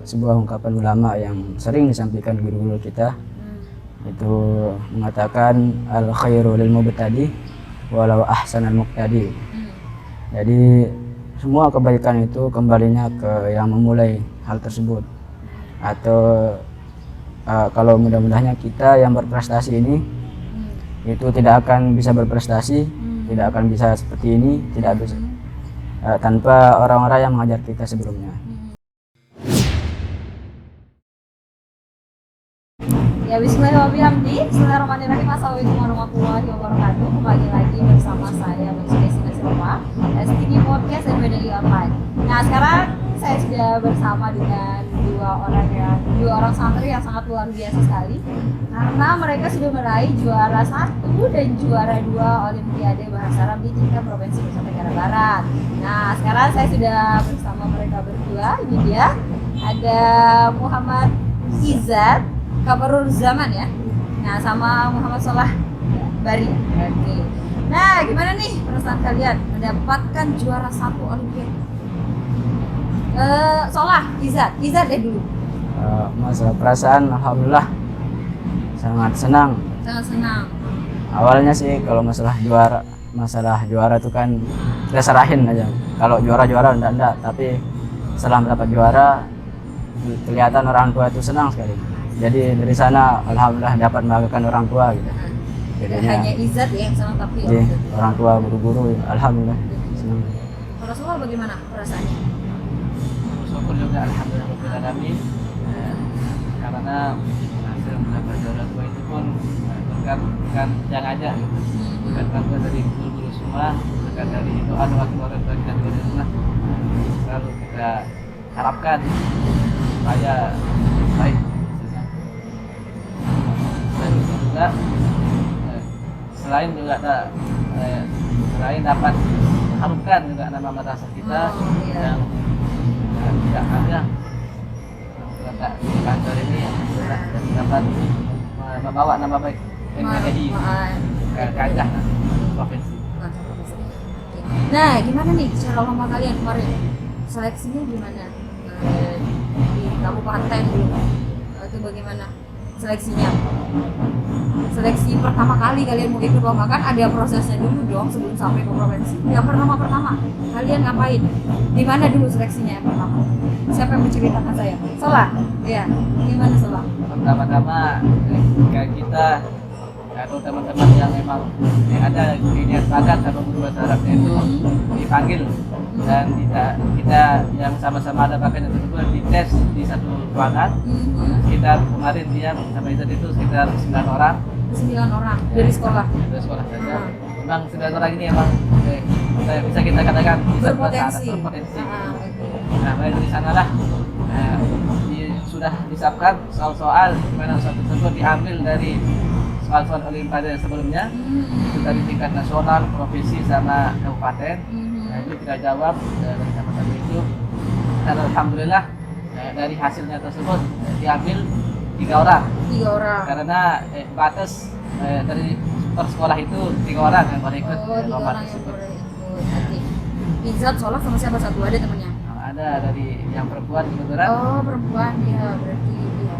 Sebuah ungkapan ulama yang sering disampaikan guru-guru kita itu mengatakan al khairu lil mubtadi walau ahsanal muqtadi. Jadi semua kebaikan itu kembalinya ke yang memulai hal tersebut. Atau kalau mudah-mudahnya kita yang berprestasi ini itu tidak akan bisa berprestasi, tidak akan bisa seperti ini, tidak bisa tanpa orang-orang yang mengajar kita sebelumnya. Ya, bismillahirrahmanirrahim. Bismillahirrahmanirrahim. Assalamualaikum warahmatullahi wabarakatuh. Kembali lagi bersama saya Desi Nasirullah, STV Podcast dan BDI Online. Nah, sekarang saya sudah bersama dengan dua orang santri yang sangat luar biasa sekali, karena mereka sudah meraih juara 1 dan juara 2 Olimpiade Bahasa Arab di tingkat Provinsi Nusa Tenggara Barat. Nah, sekarang saya sudah bersama mereka berdua. Ini dia, ada Muhammad Izzat Kamarul Zaman ya. Nah, sama Muhammad Solah Bari. Oke. Nah, gimana nih perasaan kalian mendapatkan juara 1 Olimpiade? Solah, Izzat deh dulu. Masalah perasaan, alhamdulillah sangat senang. Sangat senang. Awalnya sih kalau masalah juara itu kan kita serahin aja. Kalau juara enggak, tapi setelah mendapat juara kelihatan orang tua itu senang sekali. Jadi dari sana alhamdulillah dapat membanggakan orang tua gitu. Jadinya hanya Izzat ya yang senang, tapi orang tua, guru-guru alhamdulillah senang. Kalau Solah bagaimana perasaannya? Syukur juga alhamdulillah karena hasil mendapat juara 2 itu pun bukan yang aja gitu. Bukan bantuan dari guru-guru semua, bukan dari doa keluarga kita di rumah. Selalu kita harapkan supaya baik. Dan juga selain dapat mengharumkan juga nama madrasah kita yang tidak ada terletak di kantor ini yang dapat membawa nama baik MPI ke kancah provinsi. Nah, gimana nih cara lomba kalian kemarin? Seleksinya gimana? Di kabupaten dulu itu bagaimana seleksinya? Seleksi pertama kali kalian mau ikut lomba kan ada prosesnya dulu dong sebelum sampai ke provinsi. Yang pertama kalian ngapain? Di mana dulu seleksinya yang pertama? Siapa yang menceritakan saya? Solah? Iya. Gimana Solah? Pertama-tama kita atau teman-teman yang memang ada niat bakat atau guru bahasa Arabnya itu dipanggil dan kita yang sama-sama ada bakat tersebut dites di satu ruangan. Kita kemarin diam sampai saat itu sekitar 9 orang. 9 orang dari sekolah. Dari sekolah saja. Memang 9 orang ini emang bisa kita katakan berpotensi. Nah, dari sanalah sudah disiapkan soal-soal mana soal tersebut diambil dari soal-soal Olimpiade sebelumnya, itu dari tingkat nasional, provinsi sama kabupaten. Nah, itu kita jawab dari sama-sama itu. Dan alhamdulillah dari hasilnya tersebut diambil 3 orang. 3 orang. Karena batas dari per sekolah itu 3 orang yang boleh ikut lomba tersebut. Izzat, Solah sama siapa satu ada temannya? Ada dari yang perempuan kebetulan. Oh, perempuan ya, berarti ya.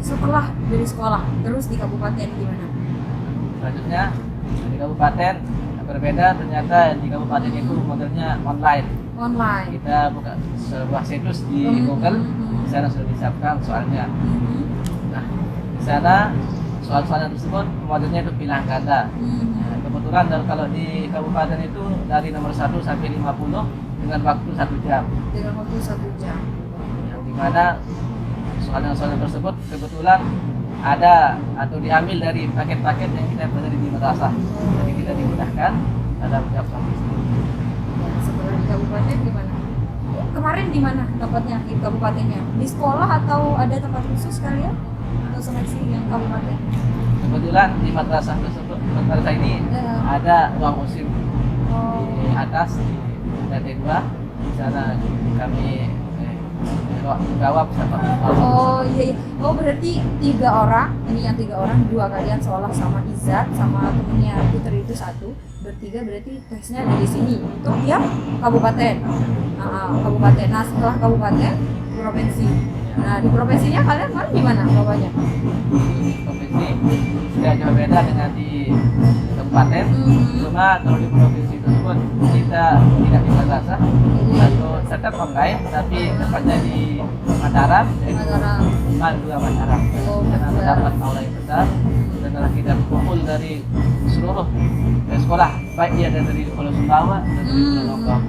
Setelah dari sekolah terus di kabupaten gimana? Selanjutnya di kabupaten berbeda, ternyata di kabupaten itu modelnya online. Kita buka sebuah situs di Google, di sana sudah disiapkan soalnya. Nah, di sana soal-soalnya tersebut modelnya itu pilihan ganda. Nah, kebetulan kalau di kabupaten itu dari nomor 1 sampai 50 dengan waktu 1 jam. Dengan waktu 1 jam. Yang dimana soalan-soalan tersebut kebetulan ada atau diambil dari paket-paket yang kita pelajari di madrasah. Jadi kita dimudahkan dalam menjawab soal tersebut. Setelah di kabupaten gimana? Kemarin di mana tempatnya di kabupatennya? Di sekolah atau ada tempat khusus kalian atau seleksi yang kabupaten? Kebetulan di madrasah tersebut, madrasah ini ada ruang musim di atas di lantai 2. Di sana kami jawab siapa. Oh iya. Oh berarti 3 orang. Ini yang 3 orang, 2 kalian Solah sama Izzat sama temennya Putri itu 1. Bertiga berarti tesnya ada di sini untuk yang kabupaten. Kabupaten. Nah setelah kabupaten provinsi. Nah, di provinsinya kalian kemarin gimana bawahnya? Provinsi sudah jauh beda dengan di kabupaten. Cuma kalau di provinsi tersebut kita tidak di madrasah atau tetap online, tapi tempatnya di Mataram, Iman juga Mataram. Karena mendapat aula yang besar, setelah kita kumpul dari seluruh sekolah, baik dia dari Pulau Sumbawa dan dari Pulau Lombok.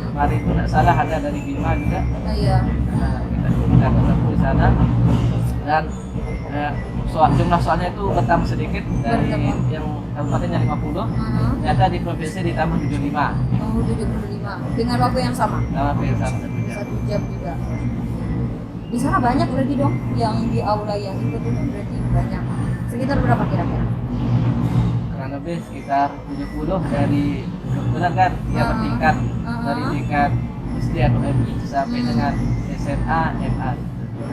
Kemarin itu tidak salah ada dari Bima juga. Iya. Nah, kita ketemu di sana dan jumlah soalnya itu bertambah sedikit dari yang kabupatennya 50, ternyata di provinsi ditambah 75. Oh, 75. Dengan waktu yang sama? Waktu yang sama, 1 jam juga. Di sana banyak berarti dong yang di aula yang ikut itu berarti banyak. Sekitar berapa kira-kira? Kurang lebih sekitar 70 dari kebetulan kan dia bertingkat dari tingkat SD atau MI sampai dengan SMA, MA.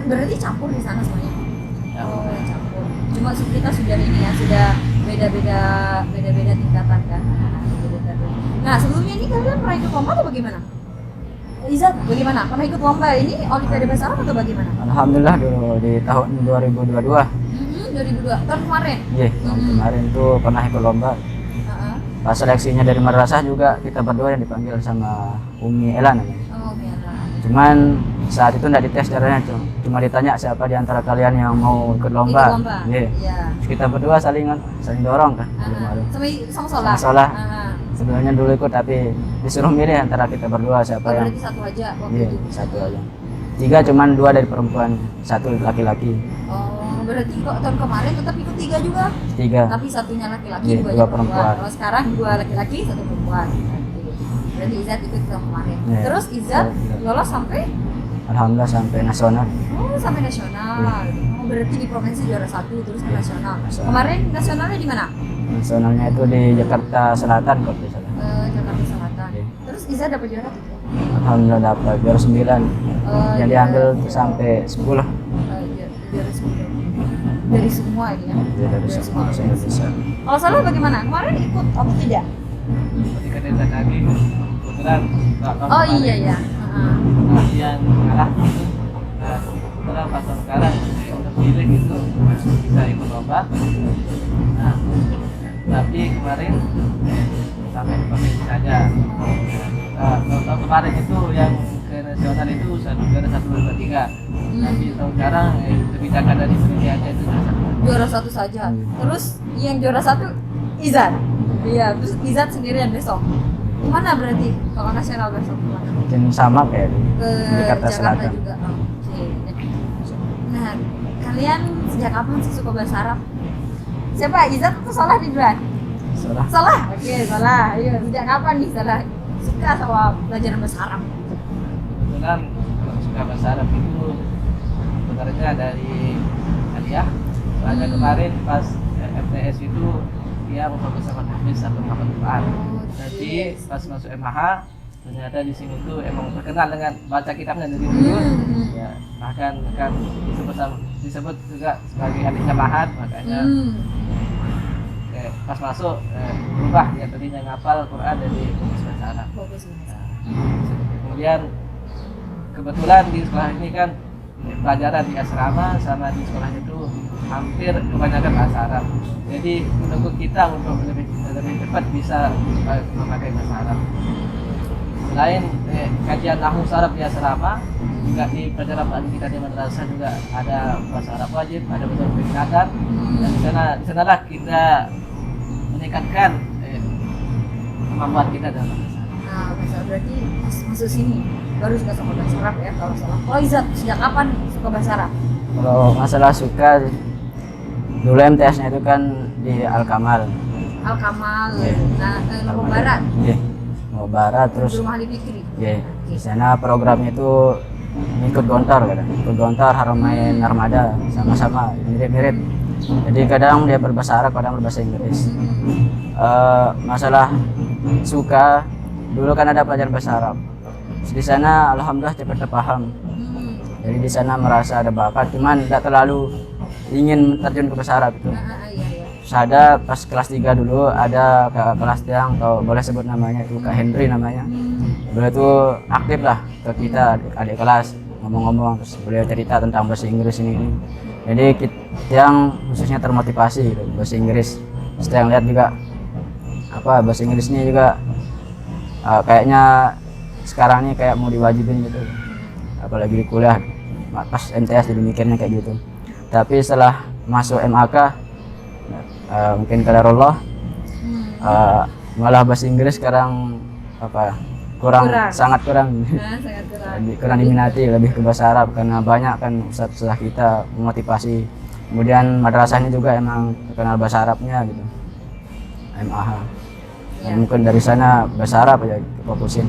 Berarti campur di sana semuanya? Ya, oh, campur. Cuma kita sudah ini ya, sudah beda-beda tingkatan kan. Nah, sebelumnya ini kalian pernah ikut lomba atau bagaimana? Izat, bagaimana? Pernah ikut lomba ini Olimpiade Bahasa Arab atau bagaimana? Alhamdulillah dulu di tahun 2022. 2002, tahun kemarin? Iya, tahun kemarin tuh pernah ikut lomba. Pas seleksinya dari madrasah juga kita berdua yang dipanggil sama Umi Ela namanya. Oh, Umi Ela. Cuman saat itu nggak dites caranya, cuma ditanya siapa di antara kalian yang mau ikut lomba. Ikut lomba? Iya. Terus kita berdua saling dorong kan. Sama sholah? Sama sholah. Sebenarnya dulu ikut tapi disuruh milih antara kita berdua siapa yang. Berarti satu aja waktu iya, itu? Satu aja. 3 cuman 2 dari perempuan, 1 laki-laki. Oh, berarti kok tahun kemarin tetap ikut 3 juga? 3. Tapi satunya laki-laki, Iya, 2 perempuan. Kalau sekarang 2 laki-laki, 1 perempuan. Berarti Izat ikut tahun kemarin. Iya. Terus Izat lolos sampai? Alhamdulillah sampai nasional. Oh, sampai nasional. Oh, berarti di provinsi juara 1 terus ke nasional. Nasional. Kemarin nasionalnya di mana? Nasionalnya itu di Jakarta Selatan kalau tidak salah. Jakarta Selatan. Iya. Terus Izat dapat juara juga? Alhamdulillah dapat juara 9. Yang diambil sampai 10. Juara 10. Dari semua ini ya? Iya, dari semua Indonesia. Kalau salah bagaimana? Kemarin ikut atau tidak? ketika dia tadi kebetulan Oh iya ya. yang kalah itu kebetulan pas sekarang terpilih itu bisa ikut lomba. Nah, tapi kemarin sampai ke provinsi saja. Tahun kemarin itu yang ke nasional itu juara 1, 2, 3. Tapi tahun sekarang kebijakan dari penelitiannya itu Juara 1 saja. Terus yang juara 1 Izat. Iya, terus Izat sendirian besok. Kemana berarti kalau nasional besok kemana? Mungkin sama kayak di Ke Jakarta Jakarta Selatan. juga. Oke. Nah, kalian sejak kapan sih suka bahasa Arab? Siapa? Izat atau Salah di duluan? Salah. Salah. Oke, Salah. Ayo, sejak kapan nih Salah suka sama pelajaran bahasa Arab? kebetulan kalau suka bahasa Arab itu sebenarnya dari hadiah. Soalnya kemarin pas FTS itu dia memfokus sama hadis atau hafal Quran. Jadi pas masuk MH ternyata di sini tuh emang terkenal dengan baca kitabnya dari dulu. Ya, bahkan kan disebut juga sebagai adiknya Mahat, makanya pas masuk berubah ya, tadinya ngapal Quran dari bahasa Arab. Nah, kemudian kebetulan di sekolah ini kan pelajaran di asrama sama di sekolah itu hampir kebanyakan bahasa Arab. Jadi menunggu kita untuk lebih cepat bisa memakai bahasa Arab. Selain kajian nahwu Arab di asrama, juga di pelajaran kita di madrasah juga ada bahasa Arab wajib, ada bahasa peringatan. Dan di sanalah kita meningkatkan kemampuan kita dalam bahasa Arab. Nah, bahasa berarti masuk sini baru suka sama bahasa Arab ya kalau salah. Oh Izat, sejak kapan suka bahasa Arab? Kalau masalah suka dulu MTS-nya itu kan di Al-Kamal. Al-Kamal. Iya. Nah, Lombok Barat. Iya. Lombok Barat terus Rumah Ali Fikri. iya. Di sana programnya itu ikut gontor kadang. Ikut gontor Haramain Armada sama-sama mirip-mirip. Jadi kadang dia berbahasa Arab, kadang berbahasa Inggris. Masalah suka dulu kan ada pelajaran bahasa Arab. Di sana alhamdulillah cepat terpaham. Jadi di sana merasa ada bakat, cuman tidak terlalu ingin terjun ke bahasa Arab itu. Terus ada pas kelas 3 dulu ada kakak kelas yang kalau boleh sebut namanya itu Kak Henry namanya. Beliau itu aktif lah ke kita adik kelas, ngomong-ngomong, terus beliau cerita tentang bahasa Inggris ini. Jadi kita yang khususnya termotivasi gitu, bahasa Inggris. Setelah yang lihat juga bahasa Inggris ini juga kayaknya sekarang ini kayak mau diwajibin gitu, apalagi di kuliah pas MTS jadi mikirnya kayak gitu. Tapi setelah masuk MAK mungkin qadarullah malah bahasa Inggris sekarang kurang. Sangat kurang. Kurang diminati, lebih ke bahasa Arab karena banyak kan ustaz-ustaz kita memotivasi. Kemudian madrasahnya juga emang terkenal bahasa Arabnya gitu, MAH. Dan mungkin dari sana bahasa Arab aja fokusin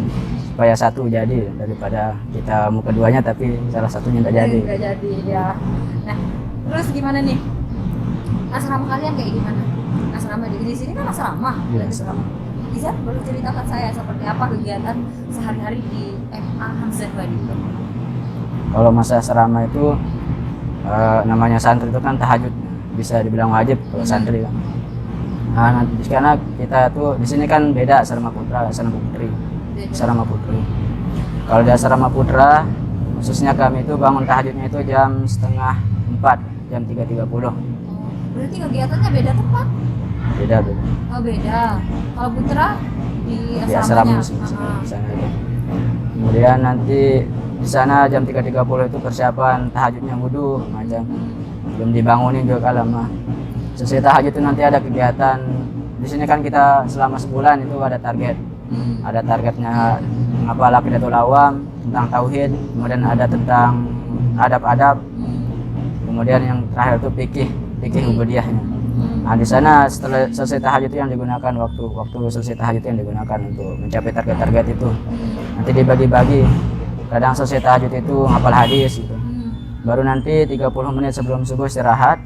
supaya satu jadi daripada kita mau keduanya tapi salah satunya nggak jadi. Nggak jadi ya. Nah, terus gimana nih? Asrama kalian kayak gimana? Asrama di sini kan asrama. Iya, asrama. Bisa boleh ceritakan saya seperti apa kegiatan sehari-hari di MA Hamzah Badi? Kalau masa asrama itu namanya santri itu kan tahajud, bisa dibilang wajib kalau santri kan. Nah, nanti karena kita tuh di sini kan beda asrama putra, asrama putri. Asrama putri. Kalau di asrama putra, khususnya kami itu bangun tahajudnya itu jam 3:30, jam 3:30. Berarti kegiatannya beda tempat? Beda. Oh beda. Kalau putra di asramanya asramanya. di sana itu. Kemudian nanti di sana jam 3:30 itu persiapan tahajudnya wudhu macam. Belum dibangunin juga lama. Selesai tahajud itu nanti ada kegiatan. Di sini kan kita selama sebulan itu ada target. Ada targetnya menghafal Aqidatul Awam tentang tauhid, kemudian ada tentang adab-adab. Kemudian yang terakhir itu fikih ubudiyahnya. Nah, di sana setelah selesai tahajud itu yang digunakan waktu selesai tahajud itu yang digunakan untuk mencapai target-target itu. Nanti dibagi-bagi. Kadang selesai tahajud itu ngapal hadis gitu. Baru nanti 30 menit sebelum subuh istirahat.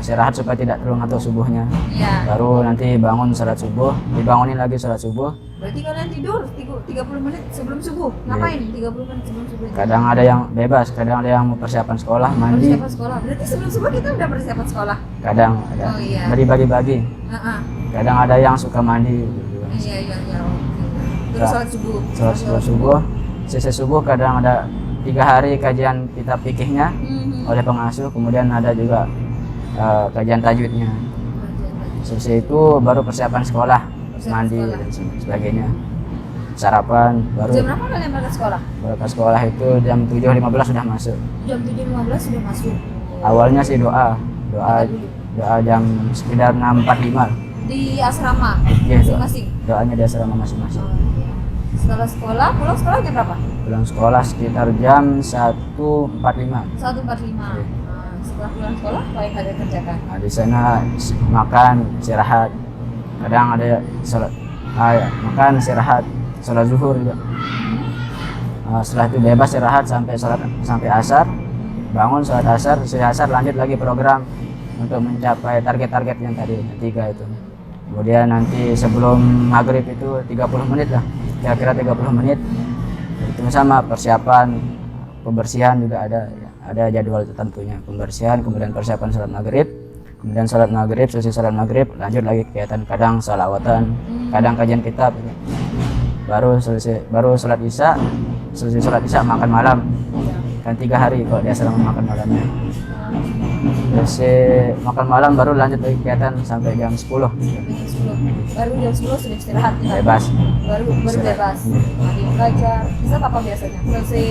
Istirahat supaya tidak terlalu ngantuk subuhnya. Ya. Baru nanti bangun salat subuh, dibangunin lagi salat subuh. Berarti kalian tidur 30 menit sebelum subuh. Ngapain 30 menit sebelum subuh? Kadang ada yang bebas, kadang ada yang mau persiapan sekolah, mandi. Persiapan sekolah. Berarti sebelum subuh kita udah persiapan sekolah. Kadang ada. Oh, iya. Jadi bagi-bagi. Kadang ada yang suka mandi gitu. Iya. Terus salat subuh. Salat subuh. Selesai subuh kadang ada 3 hari kajian kitab fikihnya oleh pengasuh, kemudian ada juga kajian tajwidnya. Selesai itu baru persiapan sekolah, mandi dan sebagainya. Sarapan baru. Jam berapa kalian berangkat sekolah? Berangkat sekolah itu jam 7:15 sudah masuk. Jam 7:15 sudah masuk. Awalnya sih doa jam sekitar 6:45. Di asrama Iya, masing-masing. Doanya di asrama masing-masing. Setelah sekolah, pulang sekolah jam berapa? Pulang sekolah sekitar jam 1:45. 1:45. Setelah pulang sekolah, apa yang kalian kerjakan? Nah, di sana makan, istirahat. Kadang ada sholat, makan, istirahat, sholat zuhur juga. Setelah itu bebas istirahat sampai asar. Bangun sholat asar, selesai asar lanjut lagi program untuk mencapai target-target yang tadi 3 itu. Kemudian nanti sebelum maghrib itu 30 menit lah, kira-kira 30 menit. Itu sama persiapan, pembersihan juga ada jadwal tentunya, pembersihan, kemudian persiapan sholat maghrib, kemudian sholat maghrib, selesai sholat maghrib lanjut lagi kegiatan, kadang sholawatan, kadang kajian kitab, baru sholat isya, selesai sholat isya makan malam, kan 3 hari kalau dia asrama makan malamnya. Selesai makan malam baru lanjut lagi kegiatan sampai jam 10. Baru jam 10 sudah istirahat kita. Bebas. Baru bebas. Mandi belajar. Bisa apa biasanya? Selesai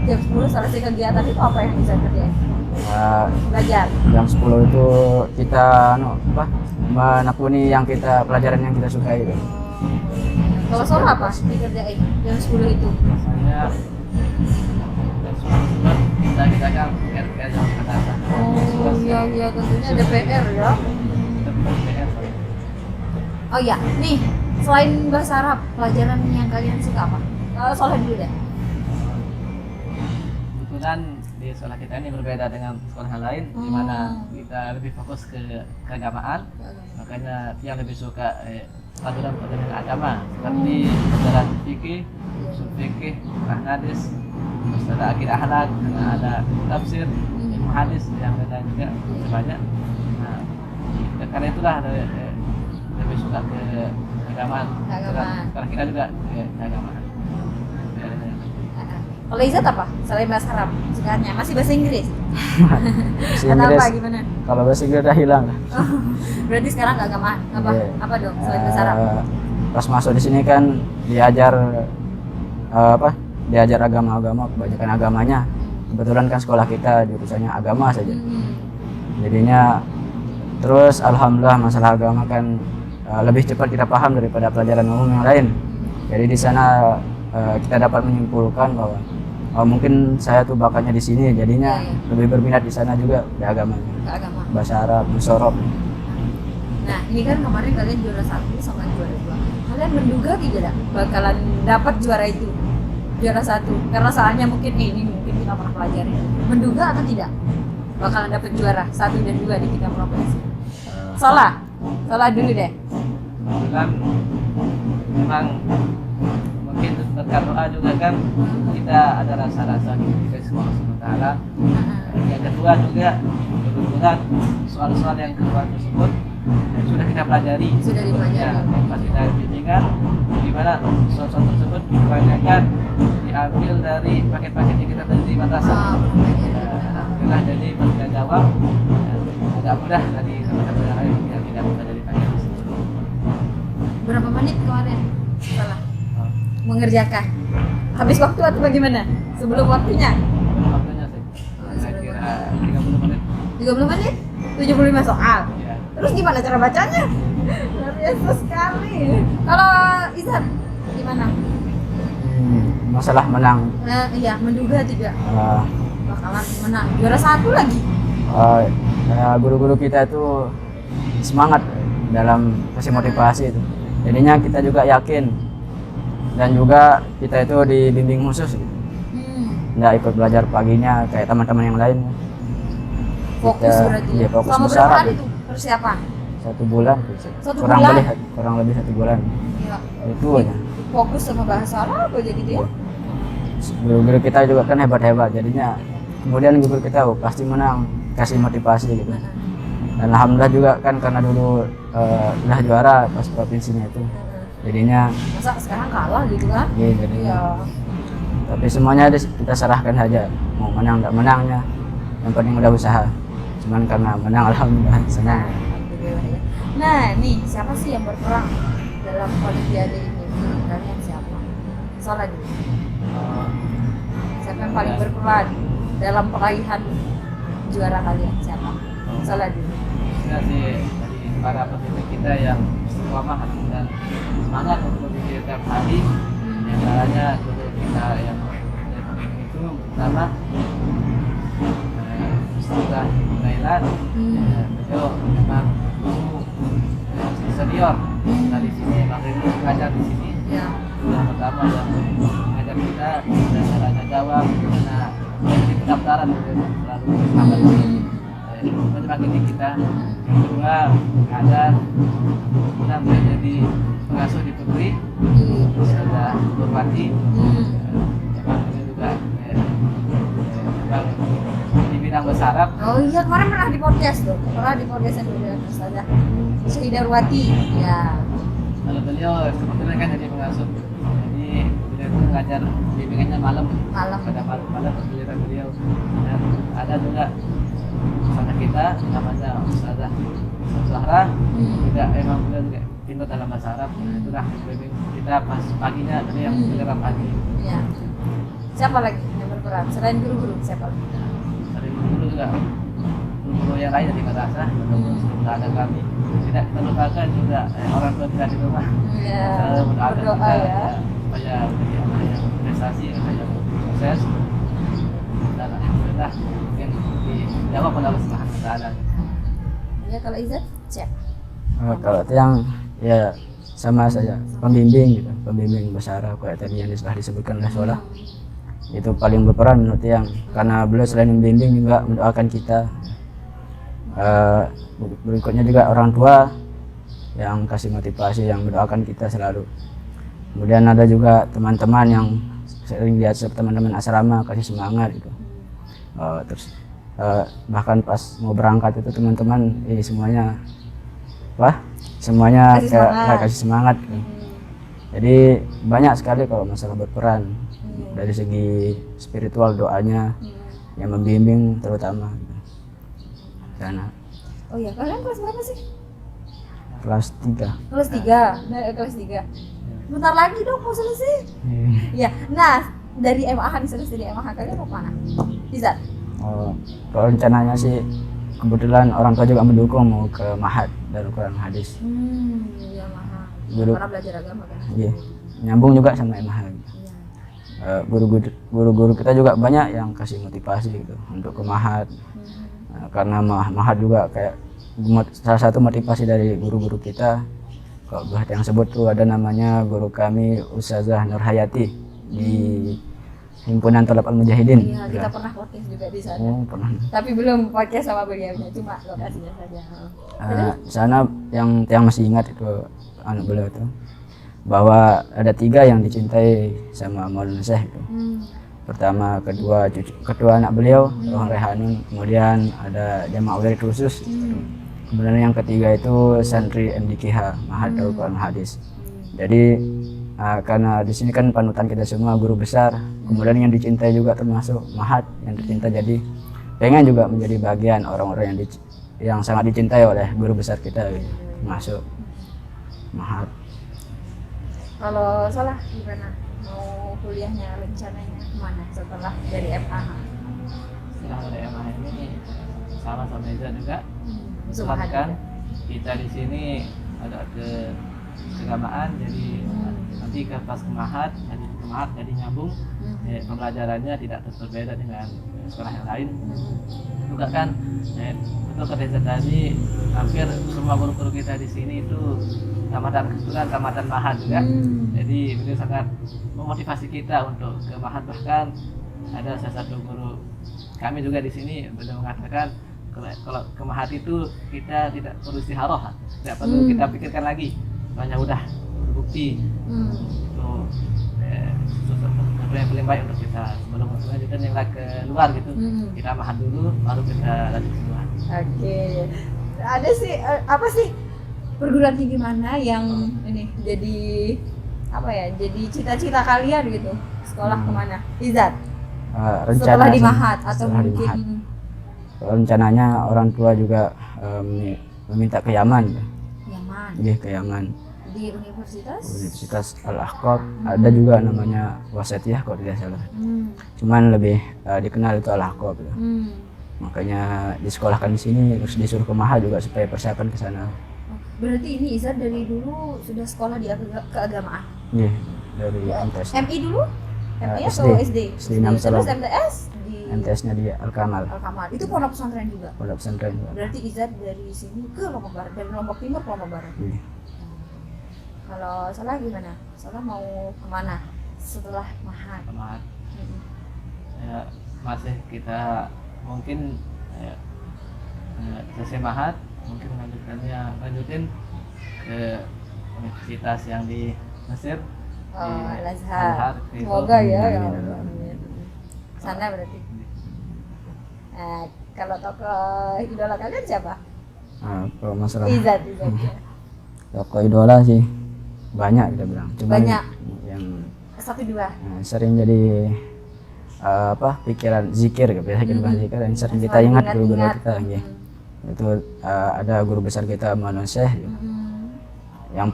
jam 10 selesai kegiatan itu apa yang bisa kerjain? Belajar. Jam 10 itu kita menekuni pelajaran yang kita sukai itu. Kalau soal apa dikerjain jam 10 itu? Misalnya kita kan PR yang kita Oh iya tentunya ada PR ya. Oh iya, nih selain bahasa Arab, pelajaran yang kalian suka apa? Soleh dulu deh. Kebetulan di sekolah kita ini berbeda dengan sekolah lain, di mana kita lebih fokus ke keagamaan. Makanya yang lebih suka pelajaran agama seperti pelajaran fikih, usul fikih, hadis, terus ada akidah akhlak, ada tafsir, ilmu hadis yang lain juga banyak. Nah, karena itulah lebih suka ke keagamaan. Sekarang kita juga ke keagamaan. Kalau Izzat apa? Selain bahasa Arab, sukanya masih bahasa Inggris? Bahasa Atau Inggris, apa gimana? kalau bahasa Inggris udah hilang. Oh, berarti sekarang gak agamaan? Apa? Iya. Apa dong selain bahasa Arab? Pas masuk di sini kan diajar diajar agama-agama, kebanyakan agamanya. Kebetulan kan sekolah kita jurusannya agama saja. Jadinya terus alhamdulillah masalah agama kan lebih cepat kita paham daripada pelajaran umum yang lain. Jadi di sana kita dapat menyimpulkan bahwa mungkin saya tuh bakatnya di sini, jadinya lebih berminat di sana juga di agamanya. Agama. Bahasa Arab, musyarab. Nah, ini kan kemarin kalian juara 1 sama juara 2. Kalian menduga tidak bakalan dapat juara itu? Juara 1. Karena soalnya mungkin ini mungkin kita pernah pelajari. Menduga atau tidak? Bakalan dapat juara 1 dan 2 di tingkat provinsi. Salah dulu deh. Kebetulan memang mungkin berkat doa juga kan kita ada rasa-rasa kita semua sementara. Yang kedua juga kebetulan soal-soal yang kedua tersebut sudah kita pelajari. Sudah dipelajari. Ya, pas kita bimbingan gimana soal-soal tersebut kebanyakan diambil dari paket-paket yang kita beli di madrasah. Alhamdulillah jadi pas kita jawab agak mudah dari teman-teman yang lain yang tidak mudah dari paket tersebut. Berapa menit kemarin? Salah. Mengerjakan. Habis waktu atau bagaimana? Sebelum waktunya? Waktunya saya kira 30 menit. 30 menit? 75 soal. Ya. Terus gimana cara bacanya? Luar biasa sekali. Kalau Izan gimana? Masalah menang. Iya, menduga tidak Uh, bakalan menang. Juara 1 lagi. Guru-guru kita itu semangat dalam kasih motivasi itu. Jadinya kita juga yakin dan juga kita itu dibimbing khusus gitu. Nggak ikut belajar paginya kayak teman-teman yang lain. Fokus berarti. Iya, fokus Selama besar. berapa hari itu persiapan? 1 bulan. Satu kurang bulan? kurang lebih 1 bulan. Iya. Itu aja. Fokus sama bahasa Arab aja gitu ya. Guru-guru kita juga kan hebat-hebat, jadinya kemudian guru kita pasti menang, kasih motivasi gitu. Dan alhamdulillah juga kan karena dulu udah juara pas provinsinya itu, jadinya Masa sekarang kalah gitu kan? iya jadinya. Iya. Tapi semuanya kita serahkan aja, mau menang nggak menangnya, yang penting udah usaha. Cuman karena menang alhamdulillah senang. Alhamdulillah ya. Nah, nih siapa sih yang berperan dalam Olimpiade ini? Menurut kalian siapa? Salah dulu. Siapa yang paling berperan dalam peraihan juara kalian? Siapa? Salah dulu. Ya sih dari para pemimpin kita yang istiqomah dan semangat untuk berpikir tiap hari. Yang caranya guru kita yang dari pemimpin itu pertama Ustazah Nailan, beliau memang guru senior dari sini, makanya mengajar di sini. Ya. Yang pertama yang mengajar kita dan caranya jawab, gimana dari pendaftaran selalu bersama menyemangati kita. Yang kedua ada kita menjadi pengasuh di Putri sudah berpati. Memang ini juga memang di bidang bahasa Arab. Oh iya, kemarin pernah di podcast tuh. Pernah di podcast yang berbeda saja. Syidarwati. Ya. Kalau beliau kebetulan kan jadi pengasuh, jadi beliau itu mengajar bimbingannya malam. Pada malam giliran beliau. Dan ada juga saudara kita namanya Ustazah Zahra, juga emang beliau juga pintar dalam bahasa Arab. Itulah bimbing kita pas paginya ada yang belajar pagi. Iya. Siapa lagi yang berperan selain guru-guru? Siapa lagi? Dari dulu juga guru yang lain dari madrasah, ada kami. Tidak kita lupakan juga orang tua kita di rumah. Iya. Mendoakan Berdoa kita ya. supaya yang prestasi, yang sukses. Dan alhamdulillah mungkin dijawab oleh Allah Subhanahu wa taala. Ya, kalau Izzat siapa? Kalau itu yang ya sama saja, pembimbing gitu, pembimbing bahasa Arab kayak tadi yang sudah disebutkan oleh Sholah. Itu paling berperan menurut yang, karena beliau selain membimbing juga mendoakan kita. Berikutnya juga orang tua yang kasih motivasi, yang mendoakan kita selalu. Kemudian ada juga teman-teman yang sering lihat teman-teman asrama kasih semangat gitu. Terus bahkan pas mau berangkat itu teman-teman semuanya Kasih semangat. kasih semangat gitu. Jadi banyak sekali kalau masalah berperan. dari segi spiritual doanya yang membimbing terutama gitu. Sana Oh iya, kalian kelas berapa sih? kelas 3. Kelas 3. Kelas 3. Bentar lagi dong mau selesai. Iya. Nah, dari MAH nih, selesai dari MAH kalian mau kemana? Izat? Oh, kalau rencananya sih kebetulan orang tua juga mendukung mau ke Mahat Darul Quran Hadis. Iya MAH. Guru. Karena belajar agama kan. Iya, nyambung juga sama MH. Iya. Guru-guru kita juga banyak yang kasih motivasi gitu untuk ke Mahat. Karena Mahat juga kayak salah satu motivasi dari guru-guru kita. Kalau buat yang sebut tuh ada namanya guru kami Ustazah Nurhayati di Himpunan Thalab Al-Mujahidin. Iya, kita pernah podcast juga di sana. Oh, pernah. Tapi belum podcast sama beliaunya, cuma lokasinya saja. Di sana yang masih ingat itu anak beliau itu bahwa ada 3 yang dicintai sama Maulana Syekh itu. Pertama, kedua anak beliau, Rohan Rehanun, kemudian ada jamaah wilayah khusus. Kemudian yang ketiga itu santri MDKH Mahat Darul Quran Hadis. Jadi karena di sini kan panutan kita semua guru besar, kemudian yang dicintai juga termasuk Mahat yang tercinta, jadi pengen juga menjadi bagian orang-orang yang sangat dicintai oleh guru besar kita gitu, masuk Mahat. Kalau salah gimana? Mau kuliahnya rencananya kemana setelah dari MAH? Setelah dari MAH ini sama Iza juga. Mahat Kan juga. kita di sini ada keagamaan, jadi nanti pas ke Mahat, jadi nyambung. Pembelajarannya tidak berbeda dengan sekolah yang lain. Juga kan untuk kerja tadi hampir semua guru-guru kita di sini itu tamatan Mahat juga. Jadi beliau sangat memotivasi kita untuk ke Mahat, bahkan ada salah satu guru kami juga di sini beliau mengatakan kalau ke Mahat itu kita tidak perlu istiharoh, tidak perlu kita pikirkan lagi, banyak udah terbukti itu sesuatu yang paling baik untuk kita sebelum melanjutkan yang ke luar gitu. Kita Mahat dulu baru kita lanjut keluar. Oke. Ada sih apa sih perguruan tinggi mana yang ini jadi apa ya? Jadi cita-cita kalian gitu. Sekolah kemana? Izat? Setelah di Mahat atau setelah di mungkin Mahat. Rencananya orang tua juga meminta ke Yaman. Yaman. Iya, ke Yaman. Di Universitas Al-Ahqaf. Ada juga namanya Wasatiyah kalau tidak salah. Cuman lebih dikenal itu Al-Ahqaf. Makanya disekolahkan di sini, terus disuruh ke Mahat juga supaya persiapan ke sana. Berarti ini Izat dari dulu sudah sekolah di keagamaan? Iya, dari MTS. MI dulu? MI SD. atau SD? SD 6 Terus tahun. MTS di MTS-nya di Al-Kamal. Al-Kamal. Itu pondok pesantren juga? Pondok pesantren juga. Berarti Izat dari sini ke Lombok Barat, dari Lombok Timur ke Lombok Barat. Iya. Kalau Salah gimana? Salah mau kemana setelah Mahat? Mahat. Ya, masih kita mungkin selesai Mahat, mungkin lanjutin ke universitas yang di Mesir, di Al-Azhar. gitu. Semoga ya. Amin. Amin. Sana berarti. Nah, kalau tokoh idola kalian siapa? Kalau masalah Izat. tokoh idola sih banyak kita bilang. Cuman Banyak. yang 1-2. sering jadi pikiran zikir gitu, biasa kita bahas zikir yang sering kita ingat guru-guru kita gitu. Itu ada guru besar kita Maulana Syekh gitu. Yang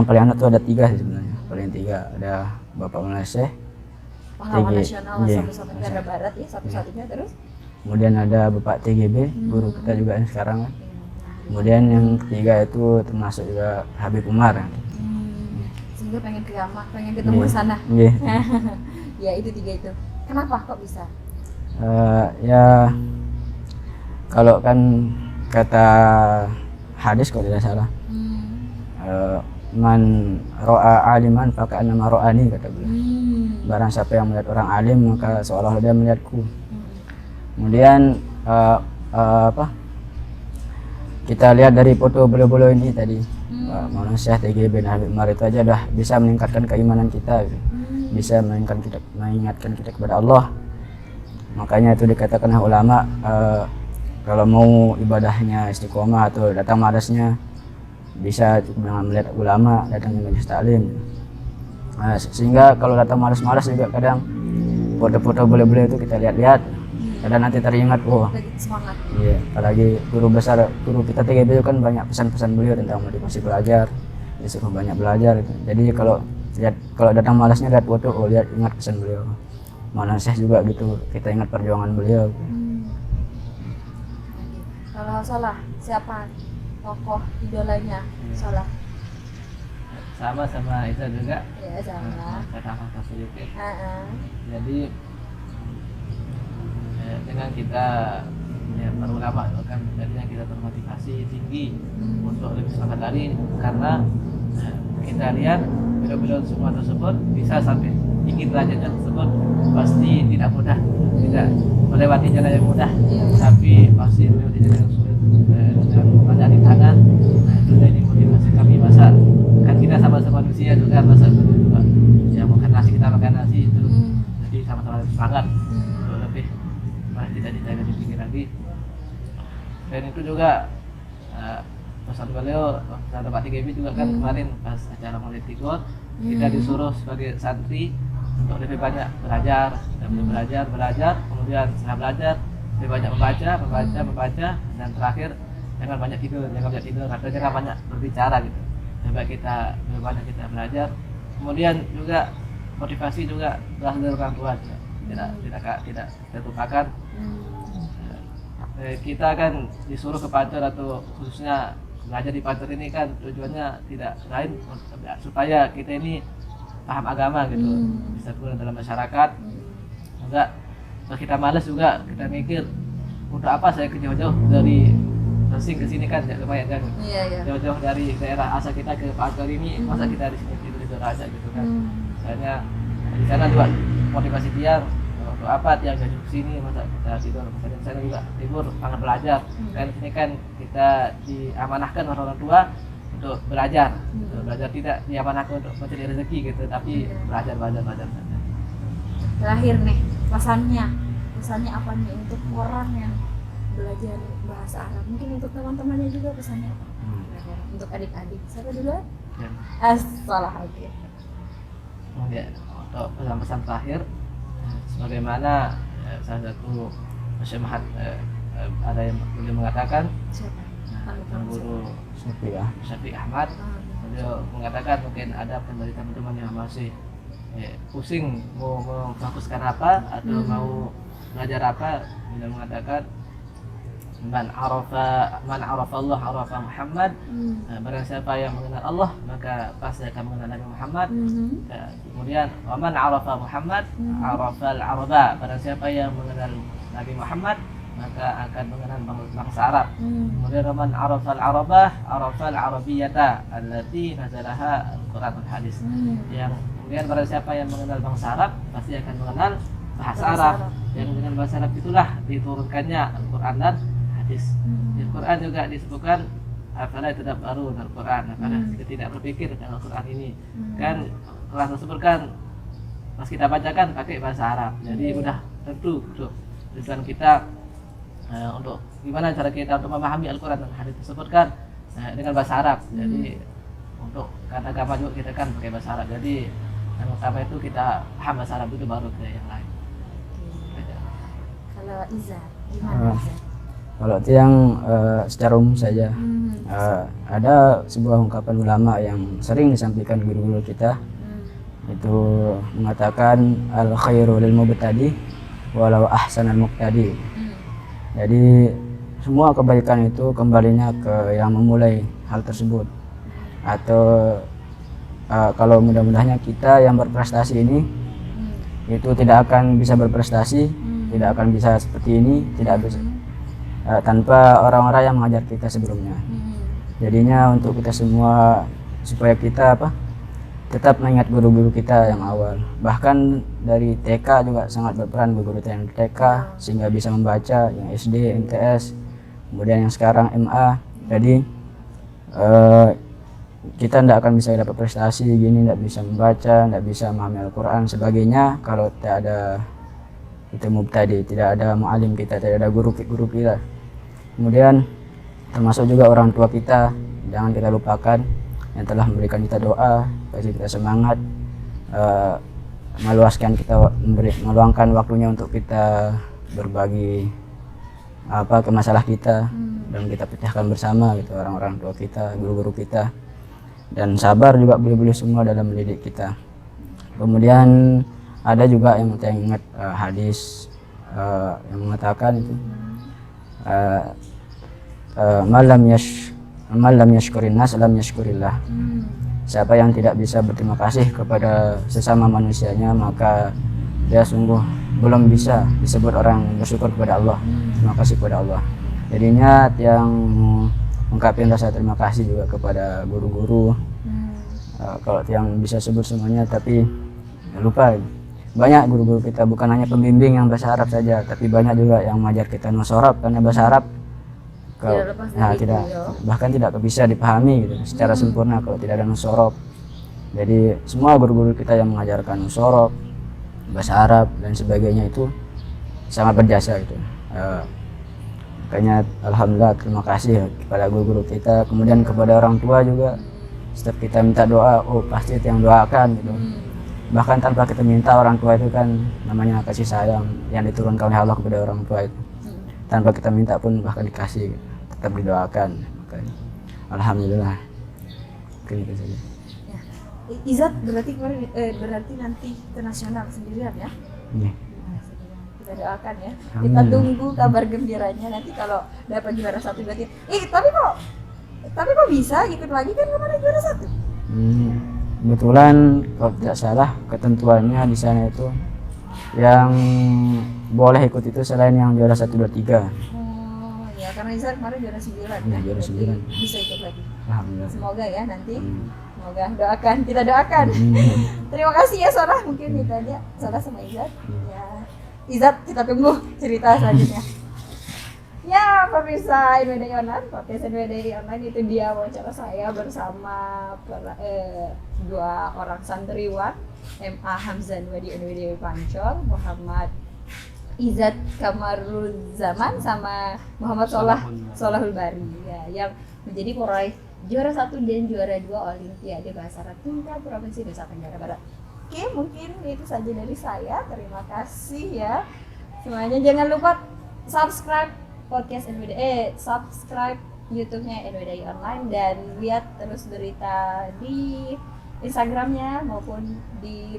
paling anak tuh ada 3 sih sebenarnya. Paling 3 ada Bapak Maulana Syekh, Pahlawan TG. nasional Iya, satu-satunya negara barat ya, satu-satunya terus. kemudian ada Bapak TGB, guru kita juga yang sekarang kan. Kemudian yang ketiga itu termasuk juga Habib Umar kan. Sehingga pengen ke Yaman, pengen ketemu sana. Iya. Ya itu 3 itu. Kenapa kok bisa? Ya kalau kan kata hadis kalau tidak salah, man ro'a aliman faka'annama ro'ani, kata beliau. Barang siapa yang melihat orang alim maka seolah-olah dia melihatku. Kemudian kita lihat dari foto beliau-beliau ini tadi, Maulana Syekh TGB dan Habib Umar itu aja udah bisa meningkatkan keimanan kita gitu. Bisa mengingatkan kita kepada Allah. Makanya itu dikatakan oleh ulama, kalau mau ibadahnya istiqomah atau datang madrasahnya bisa dengan melihat ulama, datang ke majelis taklim. Nah, sehingga kalau datang malas-malas juga kadang foto-foto beliau-beliau itu kita lihat-lihat, kadang nanti teringat, oh Lagi semangat. iya, apalagi guru kita TGB itu kan banyak pesan-pesan beliau tentang motivasi belajar, disuruh banyak belajar gitu. Jadi kalau datang malasnya lihat foto, oh lihat ingat pesan beliau. Mana saya juga gitu, kita ingat perjuangan beliau. Kalau Salah, siapa tokoh idolanya Salah? Sama Isa juga. Ya sama. Saya sama sedikit. Heeh. Jadi dengan kita berulama kan jadinya kita termotivasi tinggi untuk lebih semangat lagi, karena kita lihat beliau-beliau semua tersebut bisa sampai tinggi derajatnya tersebut pasti tidak mudah, tidak melewati jalan yang mudah, tapi pasti melewati jalan yang sulit dengan banyak rintangan. Nah, itu jadi motivasi kami. Masa kan kita sama-sama manusia juga, masa juga ya makan nasi itu jadi sama-sama semangat untuk lebih tidak ditanya tinggi lagi. Dan itu juga pesan beliau, pesan Pak TGB juga kan kemarin pas acara Maulid Tigor kita disuruh sebagai santri untuk lebih banyak belajar, kemudian setelah belajar lebih banyak membaca, dan terakhir jangan banyak tidur, atau jangan banyak berbicara gitu. Coba kita lebih banyak kita belajar, kemudian juga motivasi juga berasal dari orang tua, tidak terlupakan. Kita kan disuruh ke Pancor, atau khususnya belajar di Pancor ini kan tujuannya tidak lain supaya kita ini paham agama gitu, bisa turun dalam masyarakat. Enggak, kalau kita malas juga kita mikir untuk apa saya jauh-jauh dari Resing ke sini kan, tidak lumayan kan. Jauh-jauh dari daerah asal kita ke Pancor ini, masa kita di sini tidur aja gitu kan. Soalnya di sana juga motivasi dia, untuk apa tiang jauh ke sini, masa kita tidur. Misalnya di sana juga tidur, sangat belajar. Dan di sini kan kita diamanahkan oleh orang tua untuk belajar, tidak diamanahkan untuk mencari rezeki gitu, tapi belajar saja. Terakhir nih, pesannya apa nih untuk orang yang belajar bahasa Arab? Mungkin untuk teman-temannya juga pesannya apa? Untuk adik-adik, siapa duluan? Salah aja. Ya, untuk pesan-pesan terakhir, sebagaimana salah satu masyarakat ada yang beliau mengatakan, guru Syafiq Ahmad, beliau mengatakan mungkin ada dari teman-teman yang masih pusing mau memfokuskan apa atau mau belajar apa. Beliau mengatakan man arafa Allah arafa Muhammad, barang siapa yang mengenal Allah maka pasti akan mengenal Nabi Muhammad. Kemudian wa man arafa Muhammad arafa al-araba, barang siapa yang mengenal Nabi Muhammad maka akan mengenal bangsa Arab. Kemudian man arafa al-arabah arafa al-arabiyyata allati nazalaha al-Qur'an wal hadis. Yang kemudian barang siapa yang mengenal bangsa Arab pasti akan mengenal bahasa Arab. Yang dengan bahasa Arab itulah diturunkannya Al-Qur'an dan hadis. Di Al-Qur'an juga disebutkan afala tadabbarun Al-Qur'an, apakah kita tidak berpikir tentang Al-Qur'an ini. Kan telah disebutkan pas kita bacakan pakai bahasa Arab. Jadi udah tentu tujuan kita untuk gimana cara kita untuk memahami Al-Quran dan hadis tersebut kan dengan bahasa Arab. Jadi untuk karena agama juga kita kan pakai bahasa Arab. Jadi yang utama itu kita paham bahasa Arab itu baru ke yang lain. Kalau Iza, gimana Iza? Kalau itu yang secara umum saja, ada sebuah ungkapan ulama yang sering disampaikan guru-guru kita, itu mengatakan al khairu lil mubtadi walau ahsanal muqtadi. Jadi semua kebaikan itu kembalinya ke yang memulai hal tersebut, atau kalau mudah-mudahnya kita yang berprestasi ini itu tidak akan bisa berprestasi, tidak akan bisa seperti ini, tidak bisa tanpa orang-orang yang mengajar kita sebelumnya. Jadinya untuk kita semua supaya kita tetap mengingat guru-guru kita yang awal, bahkan dari TK juga sangat berperan guru yang TK sehingga bisa membaca, yang SD, MTS, kemudian yang sekarang MA. Jadi kita tidak akan bisa dapat prestasi gini, tidak bisa membaca, tidak bisa memahami Al-Quran sebagainya kalau tidak ada kita mubtadi, tidak ada mu'alim kita, tidak ada guru kita. Kemudian termasuk juga orang tua kita, jangan kita lupakan yang telah memberikan kita doa, kasih kita semangat, eh, meluangkan waktunya untuk kita berbagi ke masalah kita dan kita pecahkan bersama gitu, orang-orang tua kita, guru-guru kita, dan sabar juga beliau-beliau semua dalam mendidik kita. Kemudian ada juga yang saya ingat hadis yang mengatakan itu malam yashkurin nas lam yashkurillah. Siapa yang tidak bisa berterima kasih kepada sesama manusianya, maka dia sungguh belum bisa disebut orang yang bersyukur kepada Allah. Terima kasih kepada Allah. Jadinya yang mengungkapkan rasa terima kasih juga kepada guru-guru. Kalau yang bisa sebut semuanya, tapi lupa. Banyak guru-guru kita, bukan hanya pembimbing yang bahasa Arab saja, tapi banyak juga yang mengajar kita nusorab, karena bahasa Arab bahkan tidak bisa dipahami gitu, secara sempurna kalau tidak ada nusorab. Jadi semua guru-guru kita yang mengajarkan nusorab, bahasa Arab dan sebagainya itu sangat berjasa gitu. Makanya alhamdulillah, terima kasih kepada guru-guru kita. Kemudian kepada orang tua juga, setiap kita minta doa, pasti itu yang doakan gitu. Bahkan tanpa kita minta, orang tua itu kan namanya kasih sayang yang diturunkan oleh Allah kepada orang tua itu. Tanpa kita minta pun bahkan dikasih gitu. Tetap didoakan. Makanya alhamdulillah. Mungkin itu saja. Ya. Izat berarti nanti ke nasional sendirian ya? Iya. Kita doakan ya. Kita tunggu kabar gembiranya nanti kalau dapat juara 1 berarti. Tapi kok bisa ikut lagi, kan kemarin juara 1? Kebetulan kalau tidak salah ketentuannya di sana itu yang boleh ikut itu selain yang juara 1, 2, 3. Oh ya, karena Izat kemarin juara 9 Ya, juara 9. Bisa ikut lagi. Alhamdulillah. Semoga ya nanti. Semoga kita doakan. Terima kasih ya Solah, mungkin itu aja Solah sama Izat. Ya, Izat kita tunggu cerita selanjutnya. Ya, pemirsa NWDI Online, podcast NWDI Online, itu dia wawancara saya bersama dua orang santriwan, MA Hamzan di NWDI Pancol, Muhammad Izat Kamaruzzaman sama Muhammad Sholahul Bari ya, yang menjadi peraih juara 1 dan juara 2 Olimpiade Bahasa Arab tingkat Provinsi Nusa Tenggara Barat. Oke, mungkin itu saja dari saya. Terima kasih ya semuanya. Jangan lupa subscribe podcast NWDI, subscribe YouTube-nya NWDI Online, dan lihat terus berita di Instagramnya maupun di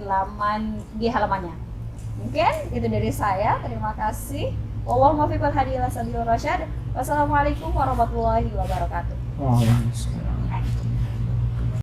halamannya. Mungkin itu dari saya. Terima kasih. Wassalamualaikum warahmatullahi wabarakatuh. Waalaikumsalam.